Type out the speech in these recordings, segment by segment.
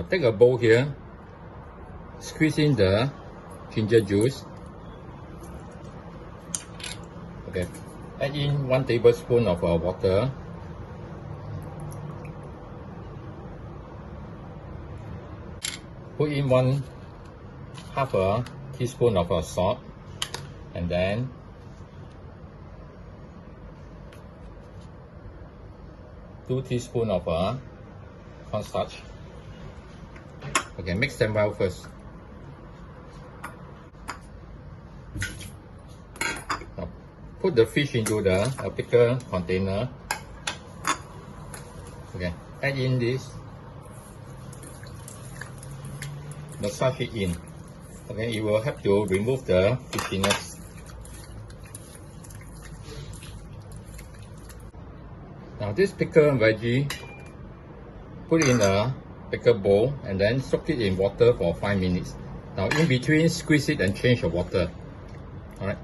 Now take a bowl here, squeeze in the ginger juice. Okay, add in 1 tablespoon of water. Put in half a teaspoon of salt, and then two teaspoons of cornstarch. Okay, mix them well first. Now, put the fish into the pickle container. Okay, add in this. Massage it in. Okay, you will have to remove the fishiness. Now this pickle veggie, put in a pickle bowl and then soak it in water for 5 minutes. Now in between, squeeze it and change the water. Alright.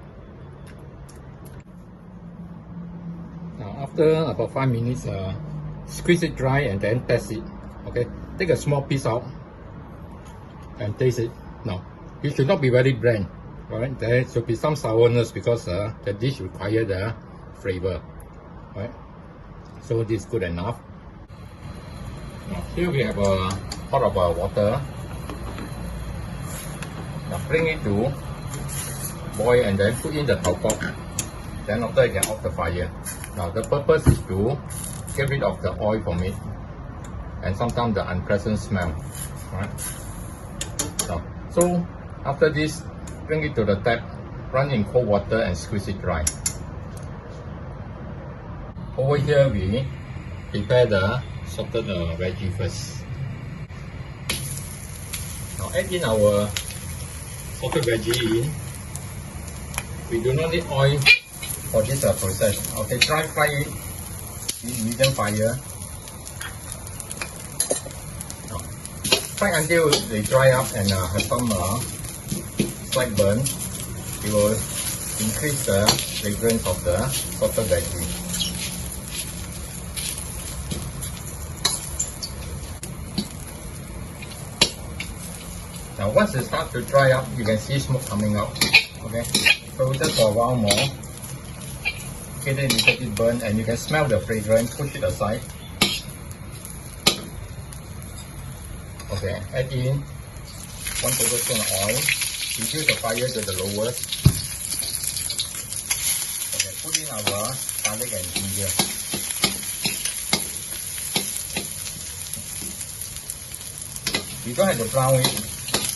Now after about 5 minutes, squeeze it dry and then test it. Okay, take a small piece out and taste it. Now, it should not be very bland. Alright, there should be some sourness because the dish requires the flavor. Alright, so this is good enough. Now, here we have a pot of water. Now, bring it to boil and then put in the tau pok. Then after you can off the fire. Now, the purpose is to get rid of the oil from it and sometimes the unpleasant smell. Alright. So after this, bring it to the tap, run in cold water and squeeze it dry. Over here we prepare the salted veggie first. Now add in our salted veggie in. We do not need oil for this process. Okay, dry fry it in medium fire. Fry until they dry up and have some slight burn. It will increase the fragrance of the salted veggie. Now once it starts to dry up, you can see smoke coming out. Okay, so just for a while more, get it a little bit burn and you can smell the fragrance. Push it aside. Okay, add in 1 tablespoon of oil. Reduce the fire to the lowest. Okay, put in our garlic and ginger. You don't have to brown it,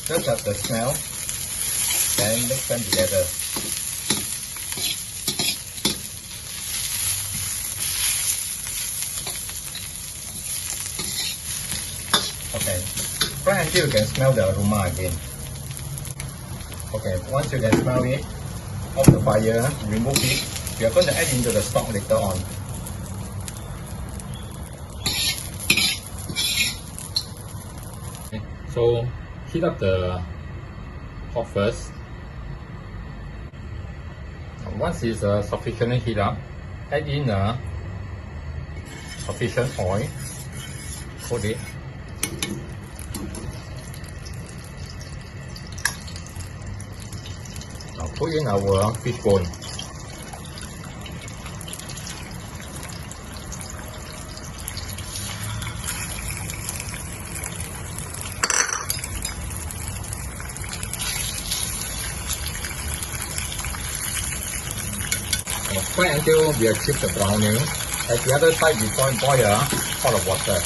just have the smell. Then mix them together. Okay, fry until you can smell the aroma again. Okay, once you can smell it, off the fire, remove it. We are going to add into the stock later on. Okay, so heat up the pot first. Now, once it's sufficiently heat up, add in sufficient oil. Put it. Now put in our fish bone. Now fry until we achieve the browning. At the other side, we boil a pot of water.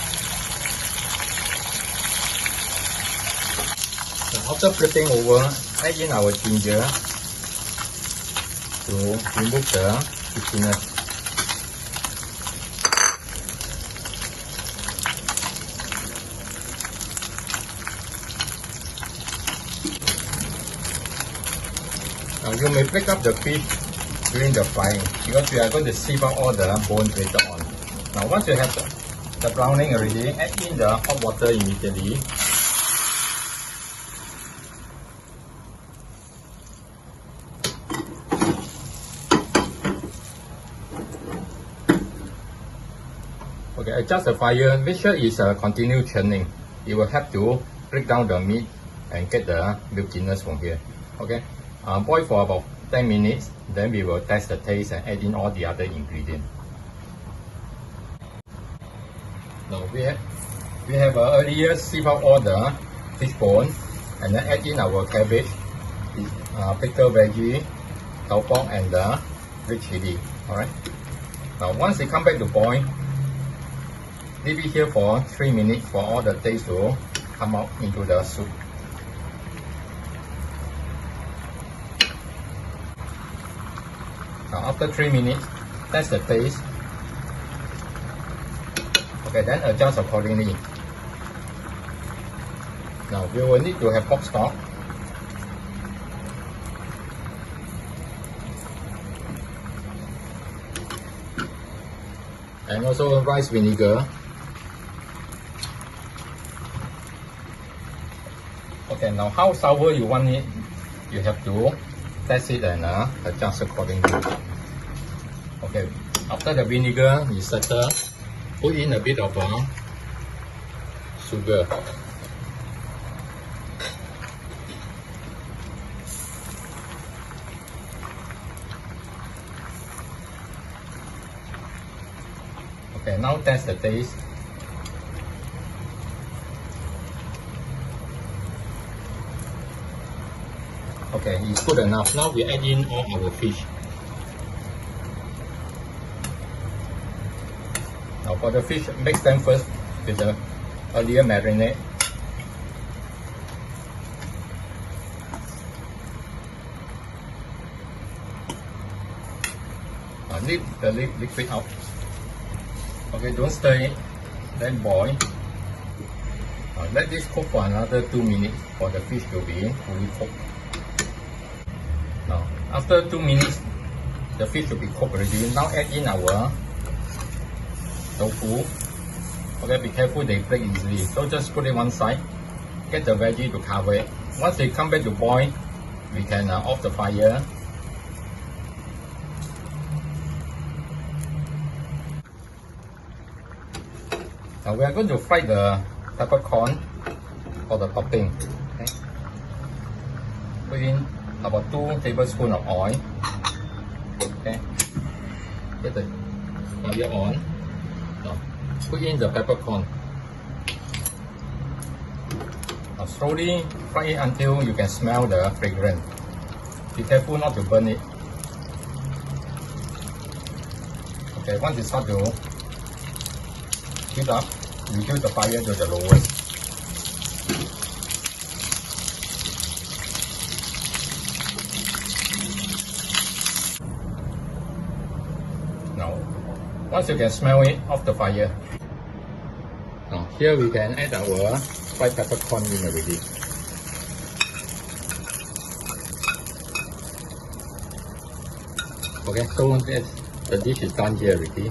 After flipping over, add in our ginger to remove the fishiness. Now you may pick up the fish during the frying because we are going to sieve out all the bones later on. Now once you have the browning already, add in the hot water immediately. Okay, adjust the fire, make sure it's continue churning. you will have to break down the meat and get the milkiness from here. Okay, boil for about 10 minutes, then we will test the taste and add in all the other ingredients. Now we have earlier sieve out all the fish bone and then add in our cabbage, pickled veggie, tau pok and the red chili. Alright. Now once it come back to boil, leave it here for 3 minutes for all the taste to come out into the soup. Now after 3 minutes, test the taste. Okay, then adjust accordingly. Now we will need to have pork stock. And also rice vinegar. Okay, now how sour you want it, you have to test it and adjust accordingly. Okay, after the vinegar is settled, put in a bit of sugar. Okay, now test the taste. Okay, it's good enough. Now we add in all our fish. Now for the fish, mix them first with the earlier marinade. Leave the liquid out. Okay, don't stir it, then boil. Let this cook for another 2 minutes for the fish to be fully cooked. Now, after 2 minutes, the fish will be cooked already. Now add in our tofu. Okay, be careful they break easily. So just put it one side, get the veggie to cover it. Once they come back to boil, we can off the fire. Now we are going to fry the peppercorn for the topping. Okay. Put in about 2 tablespoons of oil. Okay. Get the fire on. Now put in the peppercorn. Now slowly fry it until you can smell the fragrance. Be careful not to burn it. Okay, once it starts to heat up, reduce the fire to the lowest. Now, once you can smell it, off the fire. Now, here we can add our fried peppercorn in already. Okay, so the dish is done here already.